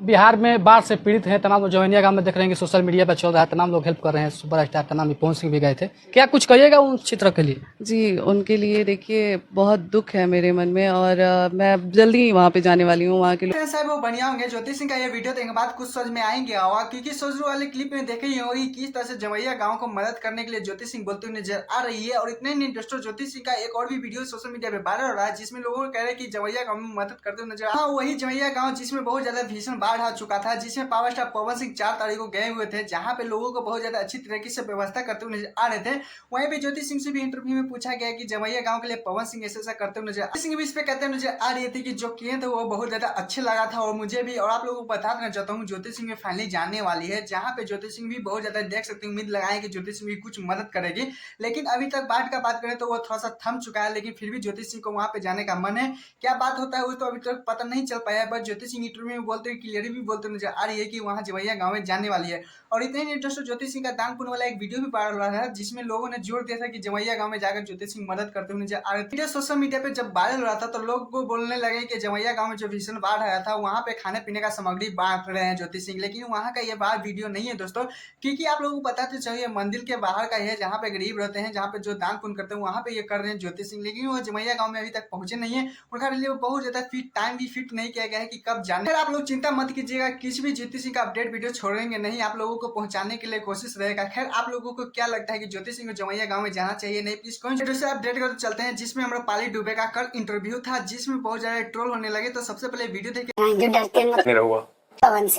बिहार में बाढ़ से पीड़ित हैं तमाम लोग। जवैनिया गांव में देख रहे हैं कि सोशल मीडिया पर चल रहा है, तमाम लोग हेल्प कर रहे हैं। सुपरस्टार तमाम पवन सिंह भी गए थे। क्या कुछ कहिएगा उन क्षेत्र के लिए? जी, उनके लिए देखिए बहुत दुख है मेरे मन में और मैं जल्दी ही वहाँ पे जाने वाली हूँ। वहाँ के लोग साहब वो बढ़िया होंगे। ज्योति सिंह का ये वीडियो देखने के बाद कुछ समझ में आएंगे होगा, क्योंकि सोजू वाले क्लिप में देखे ही होगी किस तरह से जमैया गांव को मदद करने के लिए ज्योति सिंह बोलते हुए नजर आ रही है। और इतने नहीं दोस्तों, ज्योति सिंह का एक और भी वीडियो सोशल मीडिया पे वायरल हो रहा है, जिसमें लोगों को कह रहे हैं कि जमैया गांव में मदद करते हुए नजर आ। वही जमैया गाँव जिसमें बहुत ज्यादा भीषण बाढ़ आ चुका था, जिसमें पावर स्टार पवन सिंह 4 तारीख को गए हुए थे, जहाँ पे लोगों को बहुत ज्यादा अच्छी तरीके से व्यवस्था करते हुए नजर आ रहे थे। वहीं पे ज्योति सिंह से भी इंटरव्यू में पूछा गया कि जमैया गांव के लिए पवन सिंह ऐसा करते हुए नजर सिंह भी इस पे कहते हुए नजर आ रही थी कि जो किए थे वो बहुत ज्यादा अच्छे लगा था और मुझे भी। और आप लोगों को बता देना चाहता हूँ ज्योति सिंह में फाइनली जाने वाली है, जहाँ पे ज्योति सिंह भी बहुत ज्यादा देख सकते हैं, उम्मीद लगाए कि ज्योति सिंह भी कुछ मदद करेगी। लेकिन अभी तक बाढ़ का बात करें तो वो थोड़ा सा थम चुका है, लेकिन फिर भी ज्योति सिंह को वहां पे जाने का मन है। क्या बात होता है वो तो अभी तक पता नहीं चल पाया है, बट ज्योति सिंह इंटरव्यू में बोलते क्लियरली भी बोलते नजर आ रही है कि वहाँ जवैया गाँव में जाने वाली है। और इतने ही दोस्तों, ज्योति सिंह का दान पुण्य वाला एक वीडियो भी वायरल रहा है, जिसमें लोगों ने जोर दिया था कि जवैया गांव में जाकर ज्योति सिंह मदद करते हुए नजर आ रहे थे। वीडियो सोशल मीडिया पे जब वायरल रहा था तो लोग को बोलने लगे कि जवैया गांव में जो भीषण बाढ़ आया था वहां पे खाने पीने का सामग्री बांट रहे हैं ज्योति सिंह, लेकिन वहां का ये बाढ़ वीडियो नहीं है दोस्तों। क्योंकि आप लोगों को बताते चाहिए मंदिर के बाहर का है, जहाँ पे गरीब रहते हैं, जहाँ पे जो दान पुण्य करते हैं, वहां पे ये कर रहे हैं ज्योति सिंह। लेकिन वो जमैया गांव में अभी तक पहुंचे नहीं है। उनका लिए बहुत ज्यादा फिट टाइम भी फिट नहीं किया गया है कि कब जाने। आप लोग चिंता मत कीजिएगा, किसी भी ज्योति सिंह का अपडेट वीडियो छोड़ेंगे नहीं, आप लोगों को पहुंचाने के लिए कोशिश रहेगा। खैर, आप लोगों को क्या लगता है कि ज्योति सिंह को जमैया गांव में जाना चाहिए नहीं? प्लीज कौन से अपडेट कर चलते हैं, जिसमें हमारा पाली डुबे का कल इंटरव्यू था, जिसमें बहुत ज्यादा ट्रोल होने लगे। तो सबसे पहले वीडियो देखिए।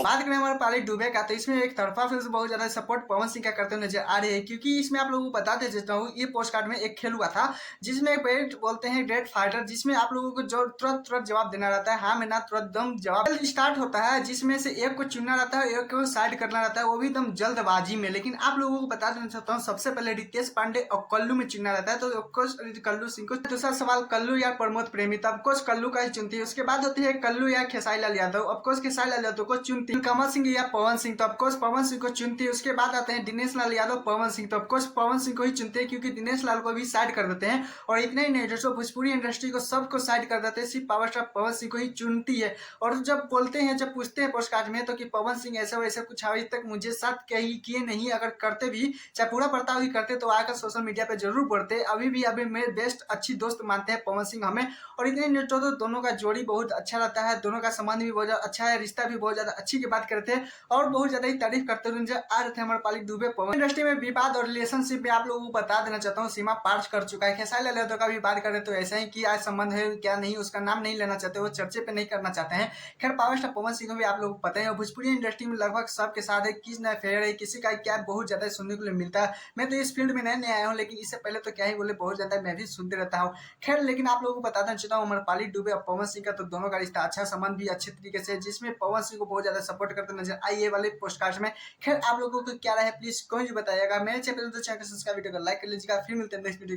बात करें हमारे पाली डूबे का, तो इसमें एक तरफा फिर बहुत ज्यादा सपोर्ट पवन सिंह का करते हुए नजर आ रहे हैं। क्योंकि इसमें आप लोगों को बताते चलता हूँ, ये पोस्ट कार्ड में एक खेल हुआ था, जिसमें एक बोलते हैं ग्रेट फाइटर, जिसमें आप लोगों को जो तुरंत तुरंत जवाब देना रहता है, हाँ में ना तुरंत दम जवाब स्टार्ट होता है, जिसमें से एक को चुनना रहता है, एक को साइड करना रहता है, वो भी एकदम जल्दबाजी में। लेकिन आप लोगों को बता देना चाहता हूँ, सबसे पहले रितेश पांडे और कल्लू में चुनना रहता है, तो ऑफकोर्स कल्लू सिंह को। दूसरा सवाल कल्लू या प्रमोद प्रेमी, तो ऑफकोर्स कल्लू का ही चुनती है। उसके बाद होती है कल्लू या खेसारी लाल यादव, ऑफकोर्स खेसारी लाल यादव को चुनती है। कमल सिंह या पवन सिंह, तो ऑफकोर्स पवन सिंह को चुनती है। उसके बाद आते हैं दिनेश लाल यादव, पवन सिंह, तो ऑफकोर्स पवन सिंह को ही चुनते हैं, क्योंकि दिनेश लाल को भी साइड कर देते हैं। और इतने ही नहीं दोस्तों, भोजपुरी इंडस्ट्री को सबको साइड कर देते हैं, सिर्फ पावर स्टार पवन सिंह को ही चुनती है। और जब बोलते हैं, जब पूछते हैं पोस्टकार्ड में, तो कि पवन सिंह ऐसा वैसा कुछ अभी तक मुझे साथ कहीं किए नहीं, अगर करते भी चाहे पूरा पड़ता भी करते तो आकर सोशल मीडिया पे जरूर पढ़ते। अभी मेरे बेस्ट अच्छी दोस्त मानते हैं पवन सिंह हमें। और इतने नेटो तो दोनों का जोड़ी बहुत अच्छा रहता है, दोनों का संबंध भी बहुत ज्यादा अच्छा है, रिश्ता भी बहुत ज्यादा अच्छी की बात करते हैं और बहुत ज्यादा ही तारीफ करते हुए नजर आ रहे थे हमारे पाली डूबे पवन। इंडस्ट्री में विवाद और रिलेशनशिप में आप लोगों को बता देना चाहता हूँ, सीमा पार कर चुका है। खेसारी लाल यादव का भी बात करें तो ऐसा ही कि आज संबंध है क्या नहीं, उसका नाम नहीं लेना चाहते, वो चर्चे पे नहीं करना चाहते हैं। खैर, पावर स्टार पवन सिंह को भी आप लोग को पता है, भोजपुरी इंडस्ट्री में लगभग सबके साथ है, किस ना फेयर है, किसी का क्या बहुत ज्यादा सुनने को मिलता है। मैं तो इस फील्ड में नया आया हूँ, लेकिन इससे पहले तो क्या ही बोले, बहुत ज्यादा मैं भी सुनते रहता हूँ। खैर, लेकिन आप लोगों को बताना चाहता हूँ, हमारे पाली डूबे और पवन सिंह का तो दोनों का रिश्ता अच्छा, संबंध भी अच्छे तरीके से, जिसमें पवन सिंह को बहुत ज्यादा सपोर्ट करते नजर आई वाले पोस्ट कार्ड में। खैर, आप लोगों को क्या रहा है प्लीज कोई भी बताइएगा। मेरे चैनल तो चैनल सब्सक्राइब वीडियो को लाइक कर लीजिएगा। फिर मिलते हैं नेक्स्ट वीडियो।